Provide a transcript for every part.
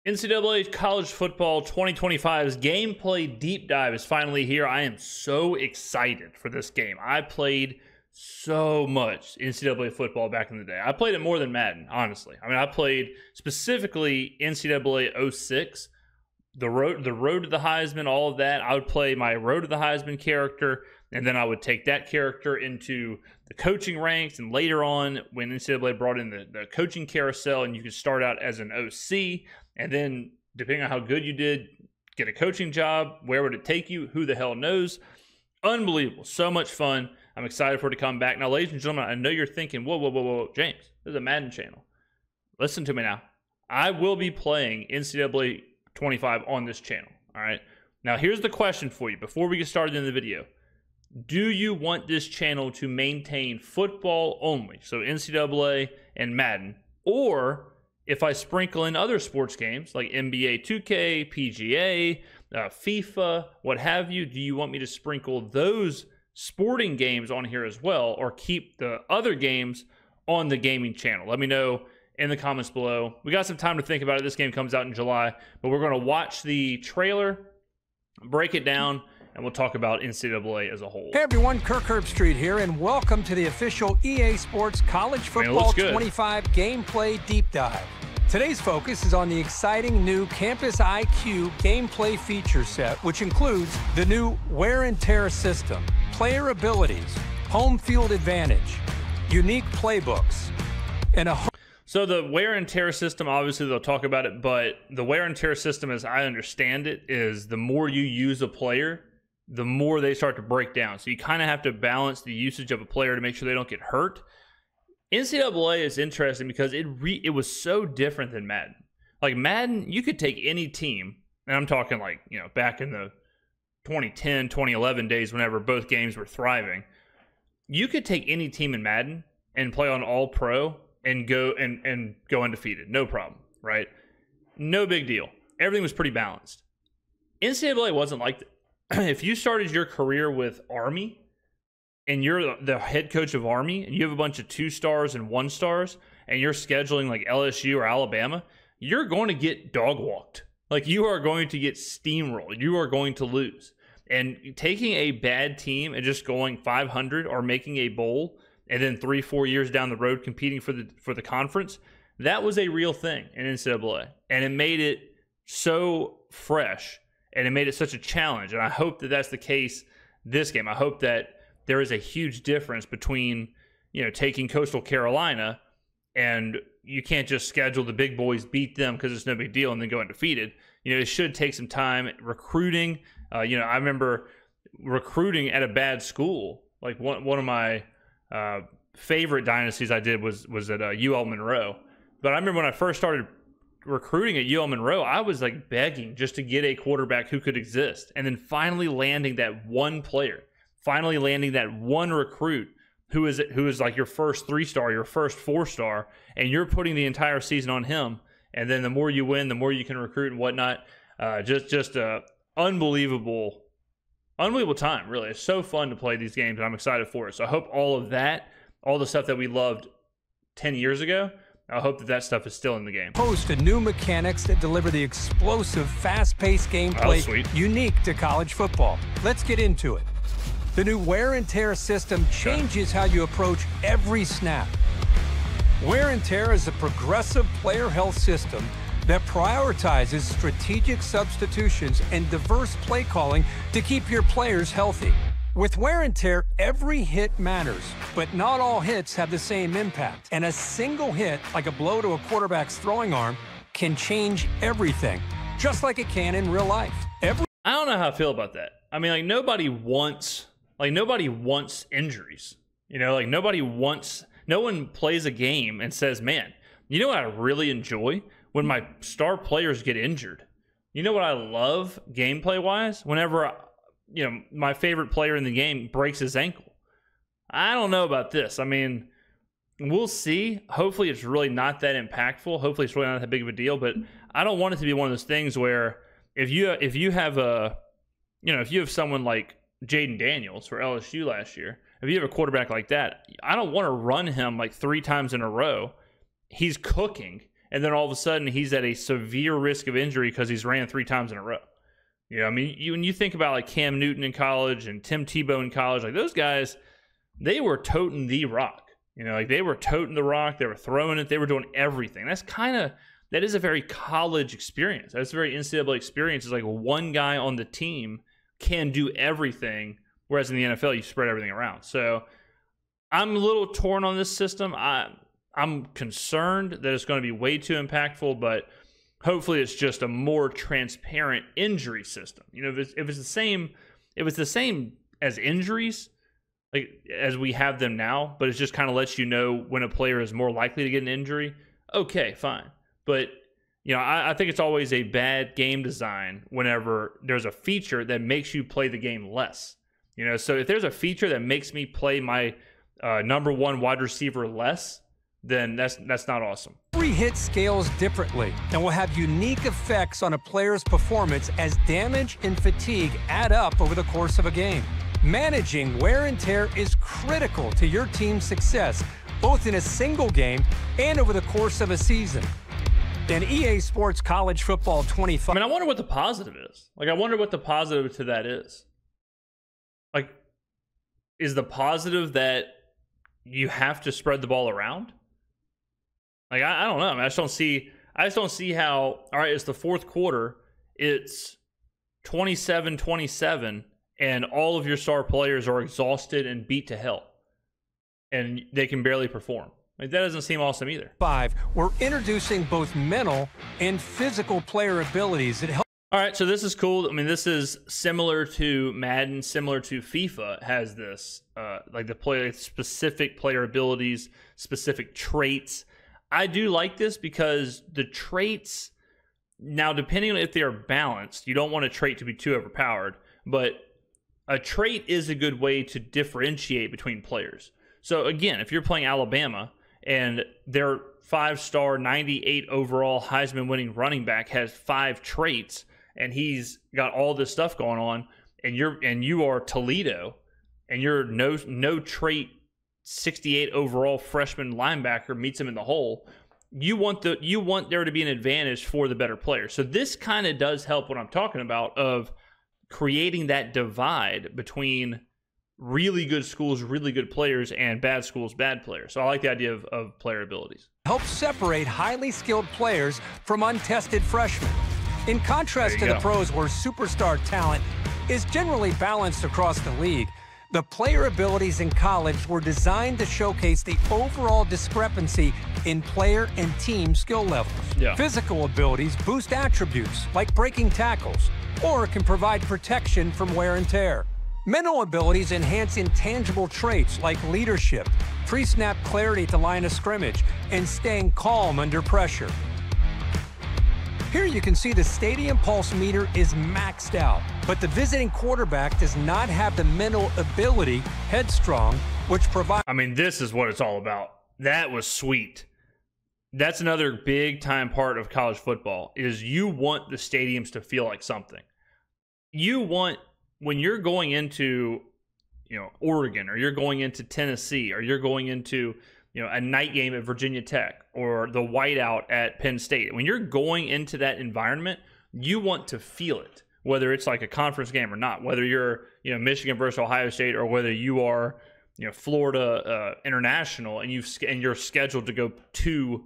NCAA College Football 2025's gameplay deep dive is finally here. I am so excited for this game. I played so much NCAA football back in the day. I played it more than Madden, honestly. I mean, I played specifically NCAA 06, the road to the Heisman, all of that. I would play my road to the Heisman character, and then I would take that character into the coaching ranks. And later on, when NCAA brought in the coaching carousel, and you could start out as an OC, and then depending on how good you did, get a coaching job. Where would it take you? Who the hell knows? Unbelievable. So much fun. I'm excited for it to come back. Now, ladies and gentlemen, I know you're thinking, whoa, James, this is a Madden channel. Listen to me now. I will be playing NCAA 25 on this channel, all right? Now, here's the question for you before we get started in the video. Do you want this channel to maintain football only, so NCAA and Madden, or if I sprinkle in other sports games like NBA 2K, PGA, FIFA, what have you, do you want me to sprinkle those sporting games on here as well, or keep the other games on the gaming channel? Let me know in the comments below. We got some time to think about it. This game comes out in July, but we're going to watch the trailer, break it down, and we'll talk about NCAA as a whole. Hey everyone, Kirk Herbstreit here, and welcome to the official EA Sports College Football 25 Gameplay Deep Dive. Today's focus is on the exciting new CampusIQ gameplay feature set, which includes the new wear and tear system, player abilities, home field advantage, unique playbooks, and a... So the wear and tear system, obviously they'll talk about it, but the wear and tear system, as I understand it, is the more you use a player, the more they start to break down. So you kind of have to balance the usage of a player to make sure they don't get hurt. NCAA is interesting because it was so different than Madden. Like Madden, you could take any team, and I'm talking like, you know, back in the 2010, 2011 days whenever both games were thriving. You could take any team in Madden and play on all pro and go undefeated. No problem, right? No big deal. Everything was pretty balanced. NCAA wasn't like that. If you started your career with Army and you're the head coach of Army and you have a bunch of 2-stars and 1-stars and you're scheduling like LSU or Alabama, you're going to get dog walked. Like you are going to get steamrolled. You are going to lose. And taking a bad team and just going 500 or making a bowl and then 3-4 years down the road competing for the conference, that was a real thing in NCAA. And it made it so fresh. And it made it such a challenge. And I hope that that's the case this game. I hope that there is a huge difference between, you know, taking Coastal Carolina and you can't just schedule the big boys, beat them because it's no big deal, and then go undefeated. You know, it should take some time. Recruiting, you know, I remember recruiting at a bad school. Like one of my favorite dynasties I did was at UL Monroe. But I remember when I first started recruiting at UL Monroe, I was like begging just to get a quarterback who could exist, and then finally landing that one player, finally landing that one recruit who is like your first 3-star, your first 4-star, and you're putting the entire season on him. And then the more you win, the more you can recruit and whatnot. Just a unbelievable time, really. It's so fun to play these games, and I'm excited for it. So I hope all of that, all the stuff that we loved 10 years ago, I hope that stuff is still in the game. Host of new mechanics that deliver the explosive, fast-paced gameplay unique to college football. Let's get into it. The new wear and tear system changes how you approach every snap. Wear and tear is a progressive player health system that prioritizes strategic substitutions and diverse play calling to keep your players healthy. With wear and tear, every hit matters, but not all hits have the same impact. And a single hit, like a blow to a quarterback's throwing arm, can change everything, just like it can in real life. I don't know how I feel about that. I mean, like nobody wants injuries. You know, like no one plays a game and says, man, you know what I really enjoy? When my star players get injured. You know what I love gameplay-wise? Whenever you know, my favorite player in the game breaks his ankle. I don't know about this. I mean, we'll see. Hopefully it's really not that impactful. Hopefully it's really not that big of a deal, but I don't want it to be one of those things where if you have someone like Jaden Daniels for LSU last year, if you have a quarterback like that, I don't want to run him like 3 times in a row. He's cooking, and then all of a sudden he's at a severe risk of injury because he's ran 3 times in a row. You know, I mean, when you think about like Cam Newton in college and Tim Tebow in college, like those guys, they were toting the rock. You know, like they were toting the rock, they were throwing it, they were doing everything. That is a very college experience. That's a very NCAA experience. It's like one guy on the team can do everything, whereas in the NFL, you spread everything around. So I'm a little torn on this system. I'm concerned that it's going to be way too impactful, but hopefully it's just a more transparent injury system. You know, if it's the same as injuries, like as we have them now, but it just kind of lets you know when a player is more likely to get an injury, okay, fine. But, you know, I think it's always a bad game design whenever there's a feature that makes you play the game less. You know, so if there's a feature that makes me play my number 1 wide receiver less, then that's not awesome. Every hit scales differently and will have unique effects on a player's performance as damage and fatigue add up over the course of a game. Managing wear and tear is critical to your team's success, both in a single game and over the course of a season. In EA Sports College Football 25. I mean, I wonder what the positive is. Like, I wonder what the positive to that is. Like, is the positive that you have to spread the ball around? Like, I don't know. I mean, I just don't see how, all right, it's the fourth quarter, it's 27-27, and all of your star players are exhausted and beat to hell, and they can barely perform. Like, that doesn't seem awesome either. 5, we're introducing both mental and physical player abilities that help. All right, so this is cool. I mean, this is similar to Madden, similar to FIFA. It has this, like the specific player abilities, specific traits. I do like this because the traits, now depending on if they are balanced, you don't want a trait to be too overpowered, but a trait is a good way to differentiate between players. So again, if you're playing Alabama and their 5-star, 98 overall Heisman winning running back has 5 traits and he's got all this stuff going on, and you are Toledo and you're no trait 68 overall freshman linebacker meets him in the hole, you want there to be an advantage for the better player. So this kind of does help what I'm talking about of creating that divide between really good schools, really good players, and bad schools, bad players. So I like the idea of player abilities. Help separate highly skilled players from untested freshmen. In contrast to the pros where superstar talent is generally balanced across the league, the player abilities in college were designed to showcase the overall discrepancy in player and team skill levels. Yeah. Physical abilities boost attributes like breaking tackles or can provide protection from wear and tear. Mental abilities enhance intangible traits like leadership, pre-snap clarity at the line of scrimmage, and staying calm under pressure. Here you can see the stadium pulse meter is maxed out, but the visiting quarterback does not have the mental ability, headstrong, which provides... I mean, this is what it's all about. That was sweet. That's another big time part of college football, is you want the stadiums to feel like something. You want, when you're going into, Oregon, or you're going into Tennessee, or you're going into, a night game at Virginia Tech, or the whiteout at Penn State, when you're going into that environment, you want to feel it, whether it's like a conference game or not, whether you're, Michigan versus Ohio State, or whether you are, Florida International, and you're scheduled to go to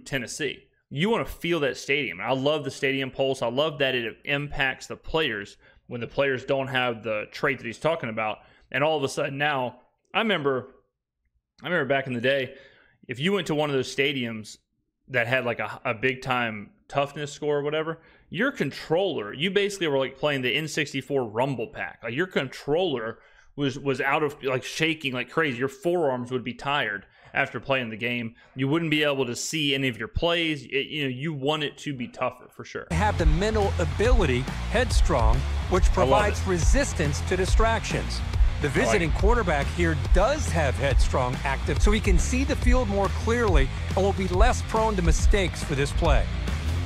Tennessee. You want to feel that stadium. I love the stadium pulse. I love that it impacts the players when the players don't have the trait that he's talking about. And all of a sudden now, I remember back in the day, if you went to one of those stadiums that had like a big time toughness score or whatever, your controller, you basically were like playing the N64 Rumble Pack. Like your controller was out of, like, shaking like crazy. Your forearms would be tired after playing the game. You wouldn't be able to see any of your plays. You want it to be tougher for sure. Have the mental ability, headstrong, which provides resistance to distractions. The visiting quarterback here does have headstrong active, so he can see the field more clearly and will be less prone to mistakes for this play.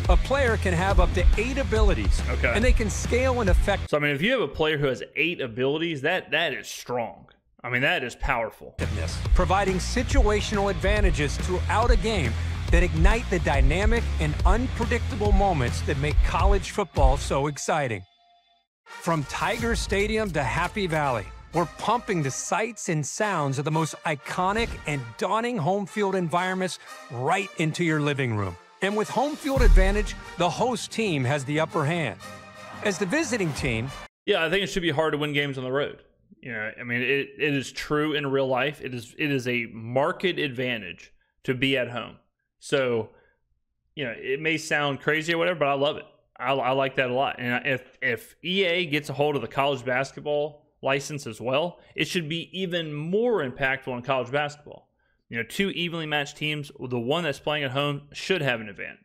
A player can have up to 8 abilities, and they can scale in effect. So, I mean, if you have a player who has 8 abilities, that is strong. I mean, that is powerful. Providing situational advantages throughout a game that ignite the dynamic and unpredictable moments that make college football so exciting. From Tiger Stadium to Happy Valley, we're pumping the sights and sounds of the most iconic and daunting home field environments right into your living room. And with home field advantage, the host team has the upper hand. As the visiting team... Yeah, I think it should be hard to win games on the road. You know, I mean, it is true in real life. It is a market advantage to be at home. So, you know, it may sound crazy or whatever, but I love it. I like that a lot. And if EA gets a hold of the college basketball license as well, it should be even more impactful in college basketball. You know, two evenly matched teams, the one that's playing at home should have an advantage.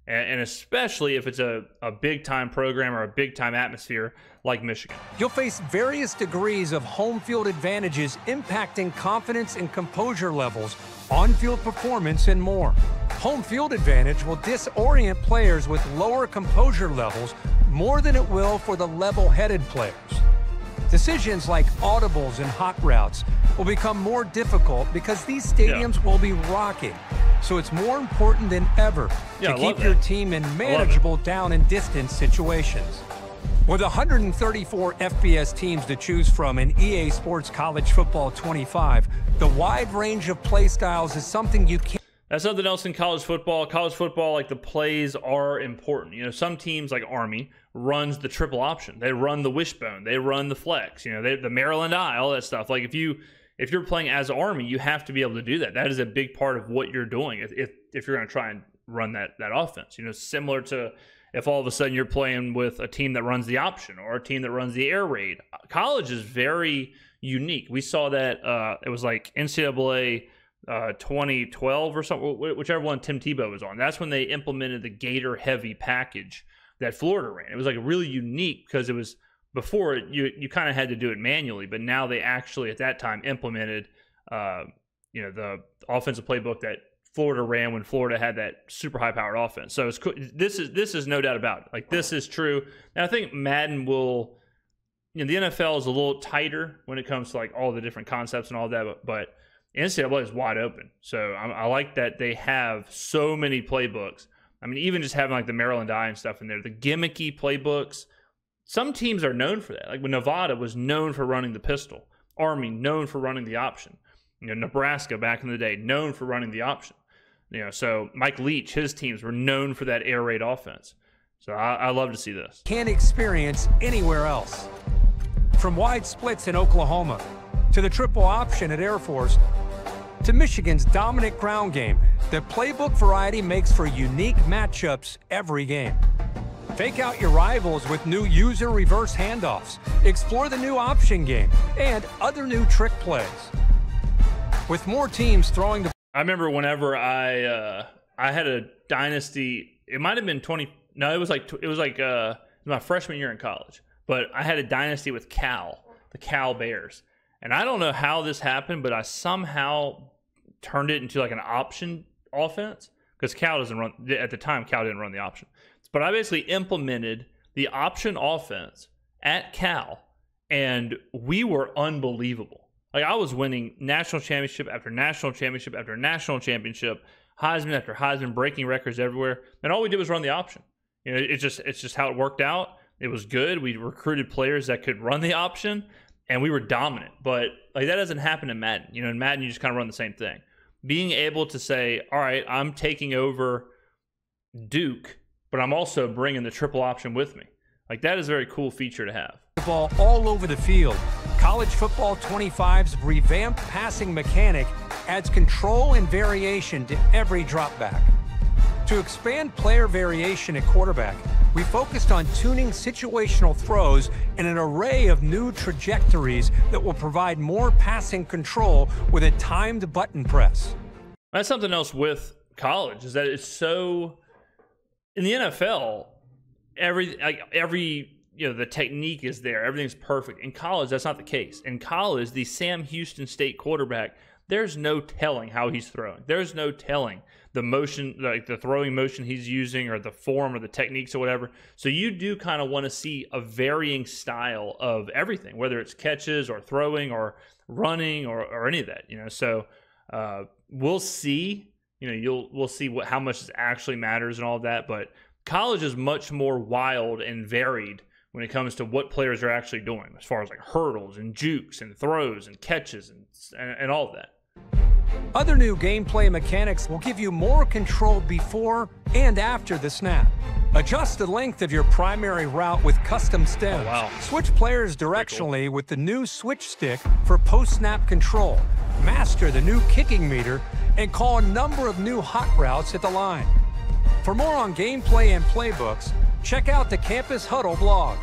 And especially if it's a big-time program or a big-time atmosphere like Michigan. You'll face various degrees of home field advantages impacting confidence and composure levels, on-field performance, and more. Home field advantage will disorient players with lower composure levels more than it will for the level-headed players. Decisions like audibles and hot routes will become more difficult because these stadiums will be rocking. So it's more important than ever to keep your team in manageable down and distance situations. With 134 FBS teams to choose from in EA Sports College Football 25, the wide range of play styles is something you can't. That's something else in college football. College football, like, the plays are important. You know, some teams like Army runs the triple option. They run the wishbone. They run the flex. You know, the Maryland eye, all that stuff. Like, if you're playing as Army, you have to be able to do that. That is a big part of what you're doing if you're going to try and run that offense. You know, similar to if all of a sudden you're playing with a team that runs the option or a team that runs the air raid. College is very unique. We saw that it was like NCAA 2012 or something, whichever one Tim Tebow was on. That's when they implemented the Gator heavy package that Florida ran. It was like really unique because it was before you kind of had to do it manually, but now they actually at that time implemented you know, the offensive playbook that Florida ran when Florida had that super high powered offense. So it's this is no doubt about it. Like, this is true. And I think Madden will, you know, the NFL is a little tighter when it comes to like all the different concepts and all that, but NCAA is wide open. So I like that they have so many playbooks. I mean, even just having like the Maryland eye and stuff in there, the gimmicky playbooks. Some teams are known for that. Like when Nevada was known for running the pistol, Army known for running the option. You know, Nebraska back in the day known for running the option. You know, so Mike Leach, his teams were known for that air raid offense. So I love to see this. Can't experience anywhere else. From wide splits in Oklahoma to the triple option at Air Force to Michigan's dominant ground game, the playbook variety makes for unique matchups every game. Fake out your rivals with new user reverse handoffs, explore the new option game, and other new trick plays. With more teams throwing the... I remember whenever I had a dynasty, it might have been it was my freshman year in college, but I had a dynasty with the Cal Bears. And I don't know how this happened, but I somehow turned it into like an option offense because Cal doesn't run, at the time, Cal didn't run the option. But I basically implemented the option offense at Cal, and we were unbelievable. Like, I was winning national championship after national championship after national championship, Heisman after Heisman, breaking records everywhere. And all we did was run the option. You know, it's just how it worked out. It was good. We recruited players that could run the option, and we were dominant. But like, that doesn't happen in Madden. You know, in Madden, you just kind of run the same thing. Being able to say, all right, I'm taking over Duke, but I'm also bringing the triple option with me. Like, that is a very cool feature to have. Ball all over the field. College Football 25's revamped passing mechanic adds control and variation to every drop back. To expand player variation at quarterback, we focused on tuning situational throws and an array of new trajectories that will provide more passing control with a timed button press. That's something else with college, is that it's so... In the NFL, every you know, the technique is there. Everything's perfect. In college, that's not the case. In college, the Sam Houston State quarterback, there's no telling how he's throwing. There's no telling the motion, like the throwing motion he's using or the form or the techniques or whatever. So you do kind of want to see a varying style of everything, whether it's catches or throwing or running or any of that, you know. So we'll see we'll see how much this actually matters and all of that. But college is much more wild and varied when it comes to what players are actually doing, as far as like hurdles and jukes and throws and catches and all of that. Other new gameplay mechanics will give you more control before and after the snap. Adjust the length of your primary route with custom stems. Oh, wow. Switch players directionally with the new switch stick for post-snap control. Master the new kicking meter and call a number of new hot routes at the line. For more on gameplay and playbooks, check out the Campus Huddle blog.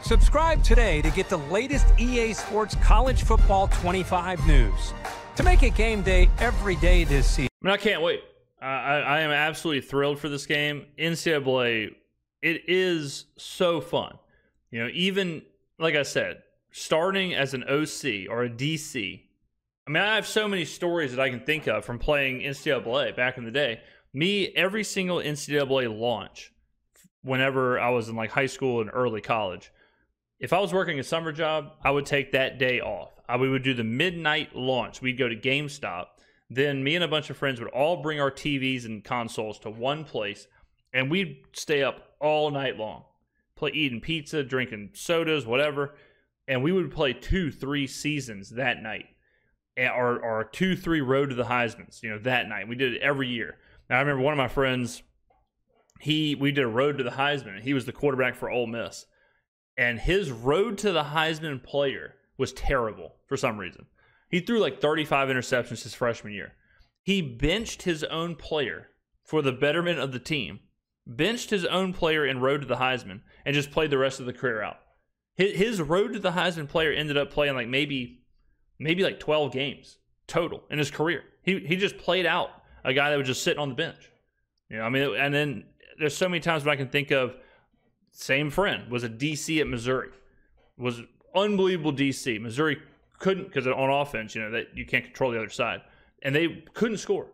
Subscribe today to get the latest EA Sports College Football 25 news. To make it game day every day this season. I can't wait. I am absolutely thrilled for this game. NCAA, it is so fun. Even, like I said, starting as an OC or a DC. I have so many stories that I can think of from playing NCAA back in the day. Every single NCAA launch, whenever I was in like high school and early college, if I was working a summer job, I would take that day off. We would do the midnight launch. We'd go to GameStop. Then me and a bunch of friends would all bring our TVs and consoles to one place, and we'd stay up all night long, eating pizza, drinking sodas, whatever, and we would play 2-3 seasons that night, or 2-3 Road to the Heismans, that night. We did it every year. Now, I remember one of my friends, we did a Road to the Heisman, and he was the quarterback for Ole Miss, and his Road to the Heisman player was terrible for some reason. He threw like 35 interceptions his freshman year. He benched his own player for the betterment of the team, benched his own player in Road to the Heisman, and just played the rest of the career out. His Road to the Heisman player ended up playing like maybe like 12 games total in his career. He just played out a guy that was just sitting on the bench. And then there's so many times when I can think of, same friend, was a DC at Missouri, was unbelievable DC. Missouri couldn't, because on offense, that you can't control the other side, and they couldn't score.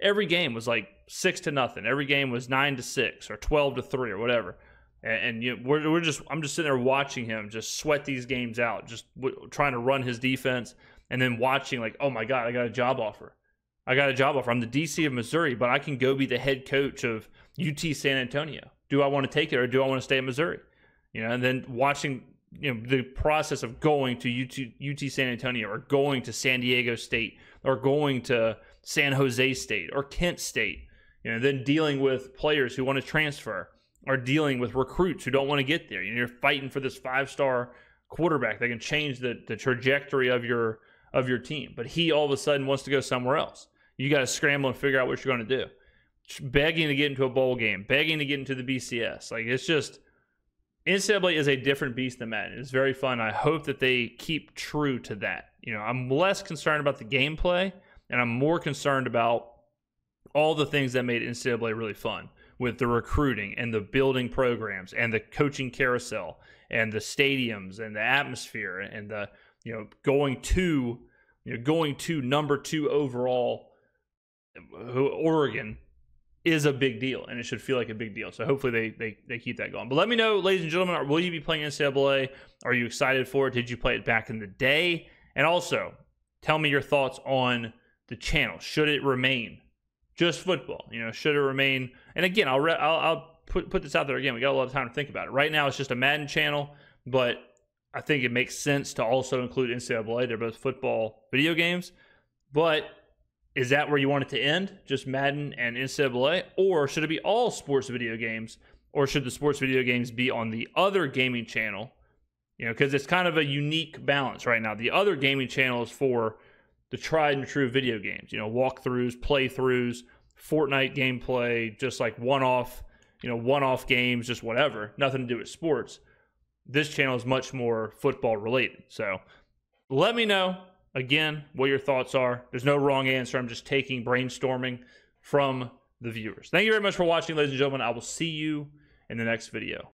Every game was like 6-0. Every game was 9-6 or 12-3 or whatever. And I'm just sitting there watching him just sweat these games out, just trying to run his defense, and then watching like, oh my God, I got a job offer. I'm the DC of Missouri, but I can go be the head coach of UT San Antonio. Do I want to take it, or do I want to stay at Missouri? And then watching the process of going to UT San Antonio, or going to San Diego State, or going to San Jose State or Kent State, then dealing with players who want to transfer, or dealing with recruits who don't want to get there. You're fighting for this 5-star quarterback that can change the trajectory of your team, but he all of a sudden wants to go somewhere else. You got to scramble and figure out what you're going to do. Begging to get into a bowl game, begging to get into the BCS. Like, it's just, NCAA is a different beast than Madden. It's very fun. I hope that they keep true to that. I'm less concerned about the gameplay, and I'm more concerned about all the things that made NCAA really fun, with the recruiting and the building programs and the coaching carousel and the stadiums and the atmosphere and the going to number 2 overall Oregon is a big deal, and it should feel like a big deal. So hopefully they keep that going. But let me know, ladies and gentlemen, will you be playing NCAA? Are you excited for it? Did you play it back in the day? And also, tell me your thoughts on the channel. Should it remain just football? Should it remain? And again, I'll put this out there again. We got a lot of time to think about it. Right now, it's just a Madden channel, but I think it makes sense to also include NCAA. They're both football video games, but is that where you want it to end? Just Madden and NCAA? Or should it be all sports video games? Or should the sports video games be on the other gaming channel? Because it's kind of a unique balance right now. The other gaming channel is for the tried and true video games. Walkthroughs, playthroughs, Fortnite gameplay, just like one-off games, just whatever. Nothing to do with sports. This channel is much more football related. So let me know. Again, what your thoughts are. There's no wrong answer. I'm just brainstorming from the viewers. Thank you very much for watching, ladies and gentlemen. I will see you in the next video.